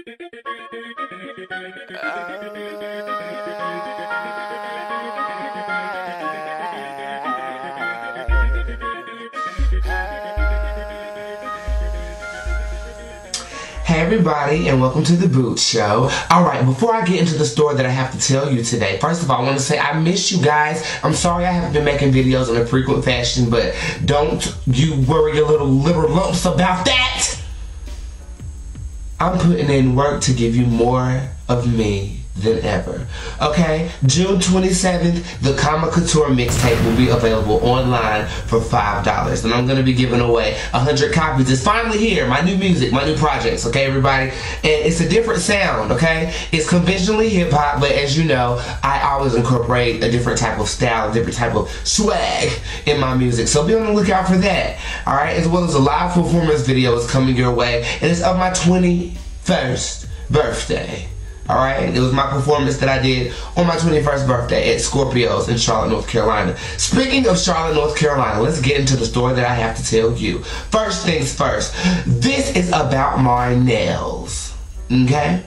Hey everybody, and welcome to the Bootz Show. Alright, before I get into the story that I have to tell you today, first of all, I want to say I miss you guys. I'm sorry I haven't been making videos in a frequent fashion, but don't you worry your little liver lumps about that. I'm putting in work to give you more of me than ever. Okay, June 27th, the Comicatore Mixtape will be available online for $5, and I'm going to be giving away 100 copies. It's finally here, my new music, my new projects, okay everybody? And it's a different sound, okay? It's conventionally hip-hop, but as you know, I always incorporate a different type of style, a different type of swag in my music, so be on the lookout for that, alright? As well as a live performance video is coming your way, and it's of my 21st birthday. Alright, it was my performance that I did on my 21st birthday at Scorpio's in Charlotte, North Carolina. Speaking of Charlotte, North Carolina, let's get into the story that I have to tell you. First things first, this is about my nails, okay?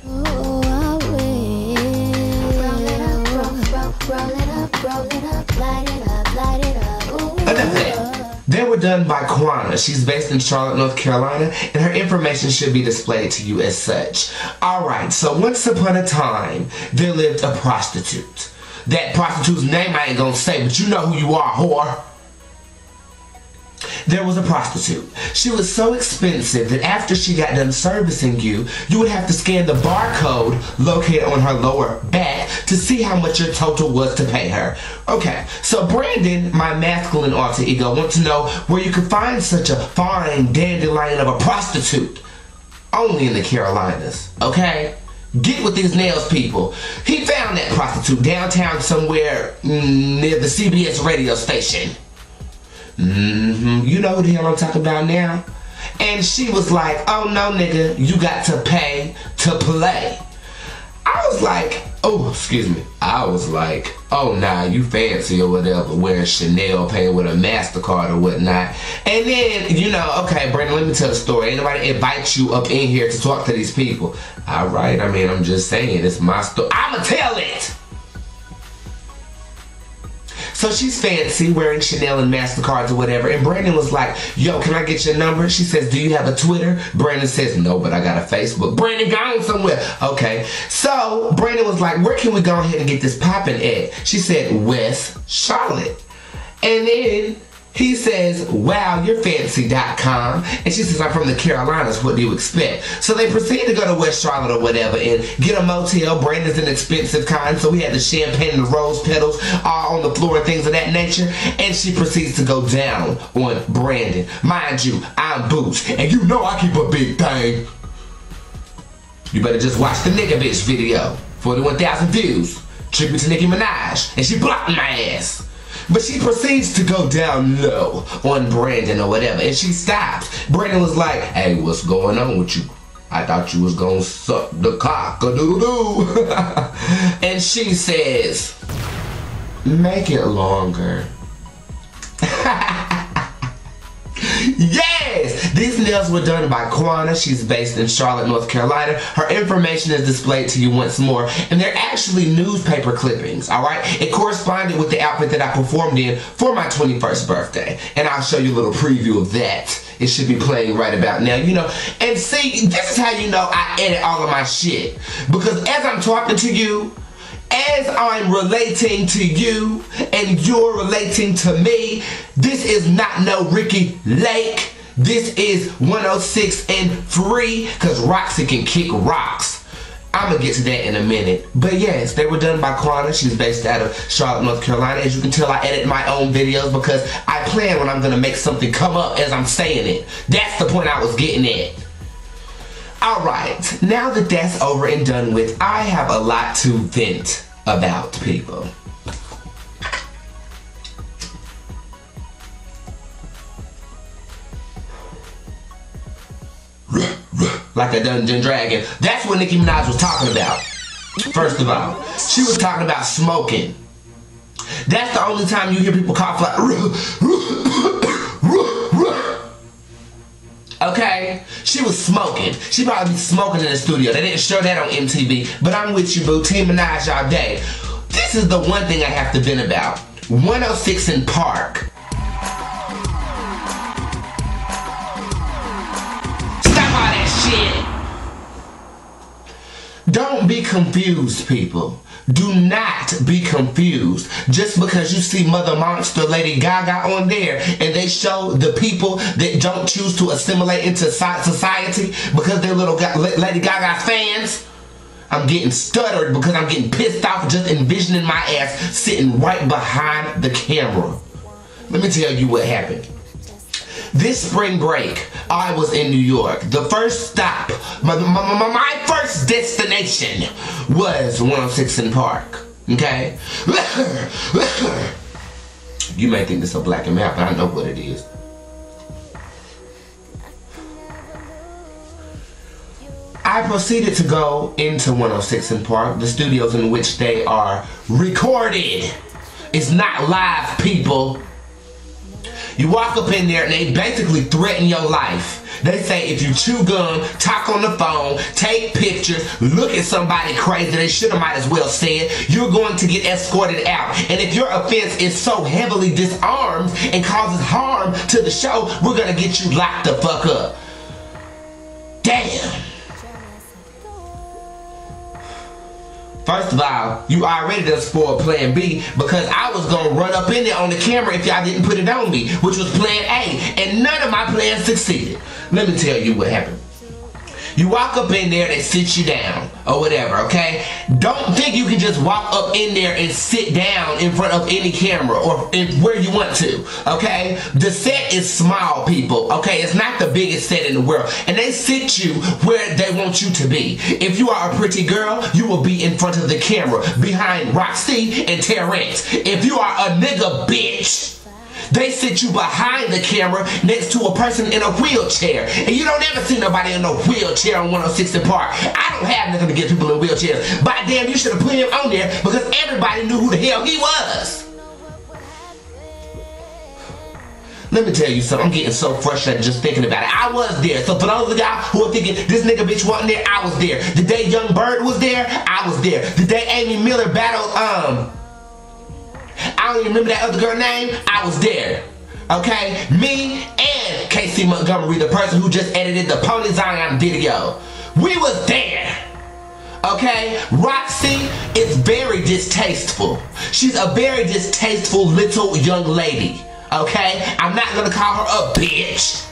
They were done by Quana. She's based in Charlotte, North Carolina, and her information should be displayed to you as such. Alright, so once upon a time, there lived a prostitute. That prostitute's name I ain't gonna say, but you know who you are, whore. There was a prostitute. She was so expensive that after she got done servicing you, you would have to scan the barcode located on her lower back to see how much your total was to pay her. Okay, so Brandon, my masculine alter ego, wants to know where you could find such a fine dandelion of a prostitute. Only in the Carolinas, okay? Get with these nails, people. He found that prostitute downtown somewhere near the CBS radio station. You know who the hell I'm talking about now? And she was like, oh no nigga, you got to pay to play. I was like, oh, excuse me. I was like, oh nah, you fancy or whatever, wearing Chanel, paying with a MasterCard or whatnot. And then, you know, okay, Brandon, let me tell the story. Ain't nobody invite you up in here to talk to these people. Alright, I mean, I'm just saying, it's my story. I'ma tell it! So she's fancy, wearing Chanel and MasterCards or whatever, and Brandon was like, yo, can I get your number? She says, do you have a Twitter? Brandon says, no, but I got a Facebook. Brandon gone somewhere. Okay. So Brandon was like, where can we go ahead and get this poppin' at? She said, West Charlotte. And then he says, wow, you're fancy.com. And she says, I'm from the Carolinas, what do you expect? So they proceed to go to West Charlotte or whatever and get a motel. Brandon's an expensive kind, so we had the champagne and the rose petals all on the floor and things of that nature. And she proceeds to go down on Brandon. Mind you, I'm Bootz, and you know I keep a big thing. You better just watch the nigga bitch video. 41,000 views. Tribute to Nicki Minaj. And she blocked my ass. But she proceeds to go down low on Brandon or whatever, and she stops. Brandon was like, hey, what's going on with you? I thought you was gonna suck the cock-a-doodle-doo. And she says, make it longer. Yes! These nails were done by Quana. She's based in Charlotte, North Carolina. Her information is displayed to you once more. And they're actually newspaper clippings, alright? It corresponded with the outfit that I performed in for my 21st birthday. And I'll show you a little preview of that. It should be playing right about now, you know. And see, this is how you know I edit all of my shit. Because as I'm talking to you, as I'm relating to you and you're relating to me, this is not no Ricky Lake. This is 106 and 3, because Roxy can kick rocks. I'm going to get to that in a minute. But yes, they were done by Quana. She's based out of Charlotte, North Carolina. As you can tell, I edit my own videos because I plan when I'm going to make something come up as I'm saying it. That's the point I was getting at. Alright, now that that's over and done with, I have a lot to vent about, people. Like a Dungeon Dragon. That's what Nicki Minaj was talking about. First of all, she was talking about smoking. That's the only time you hear people cough like Okay? She was smoking. She probably be smoking in the studio. They didn't show that on MTV. But I'm with you, boo. Team Minaj all day. This is the one thing I have to vent about. 106 in Park. Stop all that shit. Don't be confused, people. Do not be confused just because you see Mother Monster, Lady Gaga on there and they show the people that don't choose to assimilate into society because they're little Lady Gaga fans. I'm getting stuttered because I'm getting pissed off just envisioning my ass sitting right behind the camera. Let me tell you what happened. This spring break, I was in New York. The first stop, my first destination was 106 in Park. Okay? You may think this is a black and white, but I know what it is. I proceeded to go into 106 in Park, the studios in which they are recorded. It's not live, people. You walk up in there and they basically threaten your life. They say if you chew gum, talk on the phone, take pictures, look at somebody crazy, they should have might as well said, you're going to get escorted out. And if your offense is so heavily disarmed and causes harm to the show, we're going to get you locked the fuck up. Damn. First of all, you already done spoiled plan B because I was going to run up in there on the camera if y'all didn't put it on me, which was plan A, and none of my plans succeeded. Let me tell you what happened. You walk up in there, they sit you down, or whatever, okay? Don't think you can just walk up in there and sit down in front of any camera or where you want to, okay? The set is small, people, okay? It's not the biggest set in the world. And they sit you where they want you to be. If you are a pretty girl, you will be in front of the camera, behind Roxy and Terrence. If you are a nigga bitch, they sit you behind the camera next to a person in a wheelchair. And you don't ever see nobody in a wheelchair on 106 in Park. I don't have nothing to get people in wheelchairs. But damn, you should have put him on there because everybody knew who the hell he was. Let me tell you something. I'm getting so frustrated just thinking about it. I was there. So for those of y'all who are thinking this nigga bitch wasn't there, I was there. The day Young Bird was there, I was there. The day Amy Miller battled, I don't even remember that other girl's name. I was there. Okay? Me and Casey Montgomery, the person who just edited the Pony Zion video. We was there. Okay? Roxy is very distasteful. She's a very distasteful little young lady. Okay? I'm not gonna call her a bitch.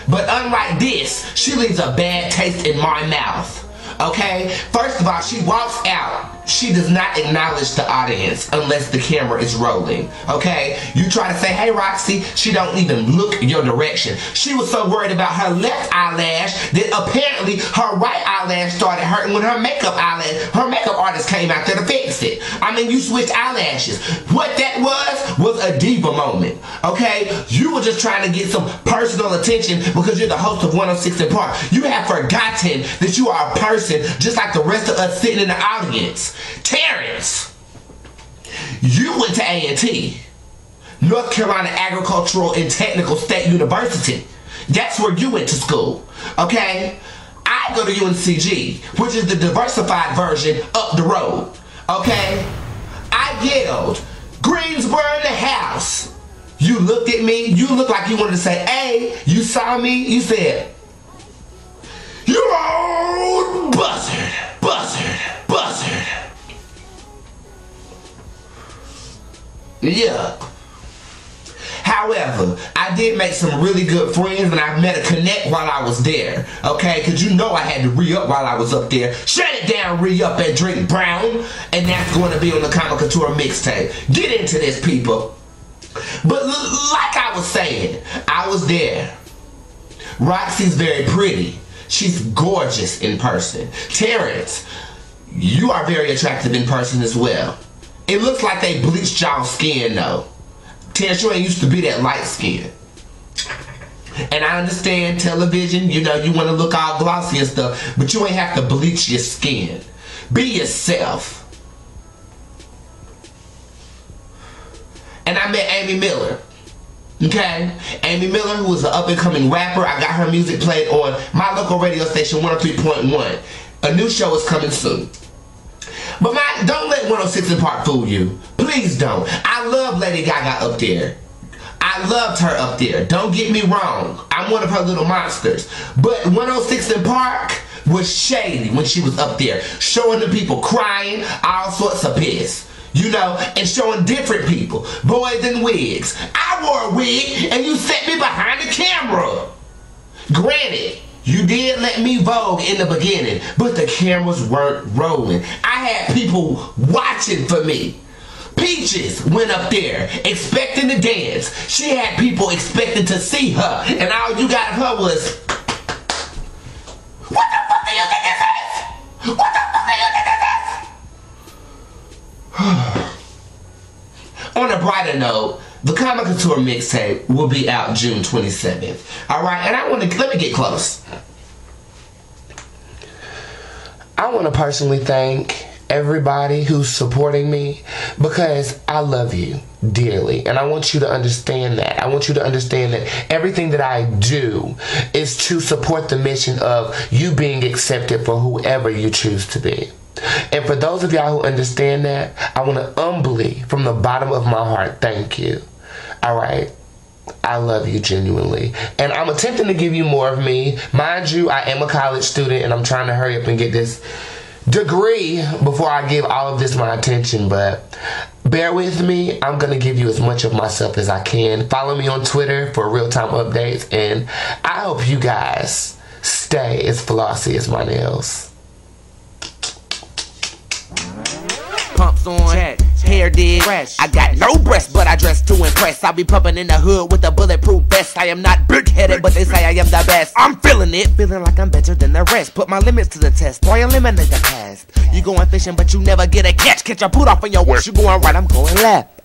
But unlike this, she leaves a bad taste in my mouth. Okay? First of all, she walks out. She does not acknowledge the audience unless the camera is rolling. Okay? You try to say, hey Roxy, she don't even look your direction. She was so worried about her left eyelash that apparently her right eyelash started hurting when her makeup artist came out there to fix it. I mean, you switched eyelashes. What that was a diva moment. Okay? You were just trying to get some personal attention because you're the host of 106 in Park. You have forgotten that you are a person just like the rest of us sitting in the audience. Terrence, you went to A&T, North Carolina Agricultural and Technical State University. That's where you went to school, okay? I go to UNCG, which is the diversified version up the road, okay? I yelled, Greensboro in the house. You looked at me, you looked like you wanted to say, hey, you saw me, you said, you old buzzard, buzzard, buzzard. Yeah. However, I did make some really good friends and I met a connect while I was there. Okay? Because you know I had to re-up while I was up there. Shut it down, re-up and drink brown. And that's going to be on the Comicatore Mixtape. Get into this, people. But like I was saying, I was there. Roxy's very pretty. She's gorgeous in person. Terrence, you are very attractive in person as well. It looks like they bleached y'all's skin though. Terrence, you ain't used to be that light skin. And I understand television, you know, you want to look all glossy and stuff, but you ain't have to bleach your skin. Be yourself. And I met Amy Miller. Okay? Amy Miller, who is an up-and-coming rapper. I got her music played on my local radio station, 103.1. A new show is coming soon. But don't let 106 in Park fool you. Please don't. I love Lady Gaga up there. I loved her up there. Don't get me wrong. I'm one of her little monsters. But 106 in Park was shady when she was up there. Showing the people crying, all sorts of piss. You know, and showing different people. Boys in wigs. I wore a wig and you set me behind the camera. Granted, you did let me vogue in the beginning, but the cameras weren't rolling. I had people watching for me. Peaches went up there expecting to dance. She had people expecting to see her, and all you got of her was, what the fuck do you think this is? What the fuck do you think this is? On a brighter note, the Comicatore Mixtape will be out June 27th. Alright, and let me get close. I want to personally thank everybody who's supporting me because I love you dearly, and I want you to understand that. I want you to understand that everything that I do is to support the mission of you being accepted for whoever you choose to be. And for those of y'all who understand that, I want to humbly, from the bottom of my heart, thank you. Alright? I love you genuinely. And I'm attempting to give you more of me. Mind you, I am a college student and I'm trying to hurry up and get this degree before I give all of this my attention. But bear with me. I'm going to give you as much of myself as I can. Follow me on Twitter for real-time updates. And I hope you guys stay as flossy as my nails. Pumps on, check. Hair did fresh. I got no breasts, but I dress to impress. I be pumping in the hood with a bulletproof vest. I am not big-headed, but they say I am the best. I'm feeling it, feeling like I'm better than the rest. Put my limits to the test, boy, eliminate the past. You going fishing, but you never get a catch. Catch a boot off in your waist. You going right, I'm going left.